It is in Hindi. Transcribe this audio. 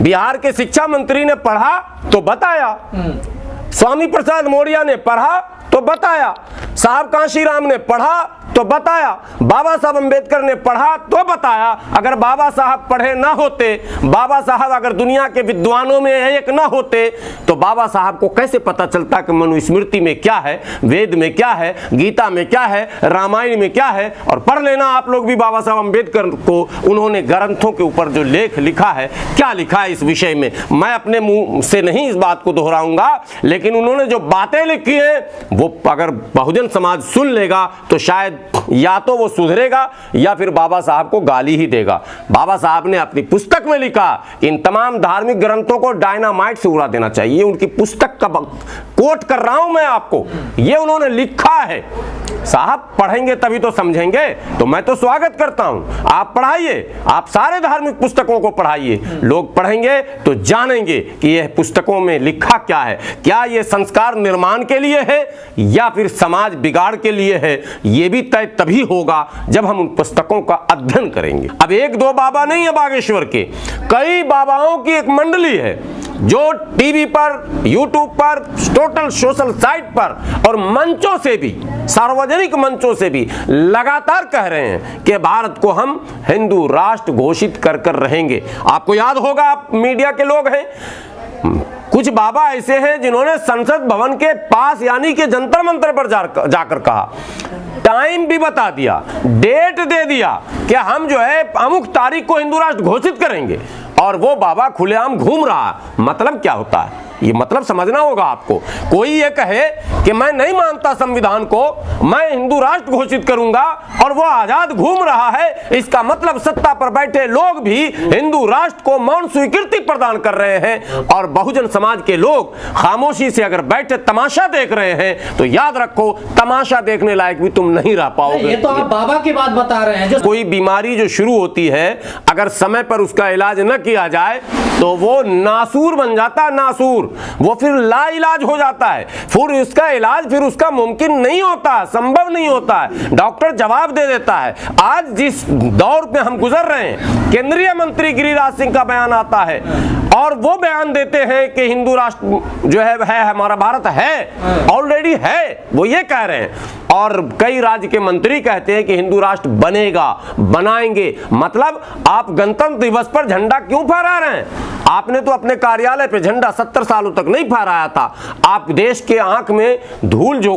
बिहार के शिक्षा मंत्री ने पढ़ा तो बताया, स्वामी प्रसाद मौर्य ने पढ़ा तो बताया, साहब कांशीराम ने पढ़ा तो बताया, बाबा साहब अंबेडकर ने पढ़ा तो बताया। अगर बाबा साहब पढ़े ना होते, बाबा साहब अगर दुनिया के विद्वानों में एक ना होते, तो बाबा साहब को कैसे पता चलता कि मनुस्मृति में क्या है, वेद में क्या है, गीता में क्या है, रामायण में क्या है। और पढ़ लेना आप लोग भी बाबा साहब अंबेडकर को, उन्होंने ग्रंथों के ऊपर जो लेख लिखा है, क्या लिखा है इस विषय में, मैं अपने मुंह से नहीं इस बात को दोहराऊंगा, लेकिन उन्होंने जो बातें लिखी हैं वो अगर बहुजन समाज सुन लेगा तो शायद या तो वो सुधरेगा या फिर बाबा साहब को गाली ही देगा। बाबा साहब ने अपनी पुस्तक में लिखा, इन तमाम धार्मिक ग्रंथों को डायनामाइट से उड़ा देना चाहिए। उनकी पुस्तक का कोट कर रहा हूं मैं आपको, ये उन्होंने लिखा है। साहब पढ़ेंगे तभी तो समझेंगे, तो मैं तो स्वागत करता हूं, आप पढ़ाइए, आप सारे धार्मिक पुस्तकों को पढ़ाइए। लोग पढ़ेंगे तो जानेंगे कि यह पुस्तकों में लिखा क्या है, क्या यह संस्कार निर्माण के लिए है या फिर समाज बिगाड़ के लिए है। यह भी तय तभी होगा जब हम उन पुस्तकों का अध्ययन करेंगे। अब एक दो बाबा नहीं है बागेश्वर के, कई बाबाओं की एक मंडली है जो टीवी पर, यूट्यूब पर, टोटल सोशल साइट पर और मंचों से भी, सार्वजनिक मंचों से भी लगातार कह रहे हैं कि भारत को हम हिंदू राष्ट्र घोषित कर कर रहेंगे। आपको याद होगा, आप मीडिया के लोग हैं, कुछ बाबा ऐसे हैं जिन्होंने संसद भवन के पास यानी कि जंतर मंतर पर जाकर कहा, टाइम भी बता दिया, डेट दे दिया कि हम जो है अमुक तारीख को हिंदू राष्ट्र घोषित करेंगे, और वो बाबा खुलेआम घूम रहा। मतलब क्या होता है, ये मतलब समझना होगा आपको। कोई ये कहे कि मैं नहीं मानता संविधान को, मैं हिंदू राष्ट्र घोषित करूंगा, और वो आजाद घूम रहा है, इसका मतलब सत्ता पर बैठे लोग भी हिंदू राष्ट्र को मौन स्वीकृति प्रदान कर रहे हैं, और बहुजन समाज के लोग खामोशी से अगर बैठे तमाशा देख रहे हैं, तो याद रखो तमाशा देखने लायक भी तुम नहीं रह पाओगे। ये तो आप बाबा की बात बता रहे हैं। जो कोई बीमारी जो शुरू होती है, अगर समय पर उसका इलाज न किया जाए तो वो नासूर बन जाता है, नासूर, वो फिर लाइलाज हो जाता है, फिर उसका इलाज फिर उसका मुमकिन नहीं होता, संभव नहीं होता है, डॉक्टर जवाब दे देता है। आज जिस दौर पे हम गुजर रहे हैं, केंद्रीय मंत्री गिरिराज सिंह का बयान आता है और वो बयान देते हैं कि हिंदू राष्ट्र जो है हमारा भारत है, ऑलरेडी है, वो ये कह रहे हैं। और कई राज्य के मंत्री कहते हैं कि हिंदू राष्ट्र बनेगा, बनाएंगे। मतलब आप गणतंत्र दिवस पर झंडा क्यों फहरा रहे हैं? आपने तो अपने कार्यालय पे झंडा 70 सालों तक नहीं फहराया था। आप देश के आंख में धूल जो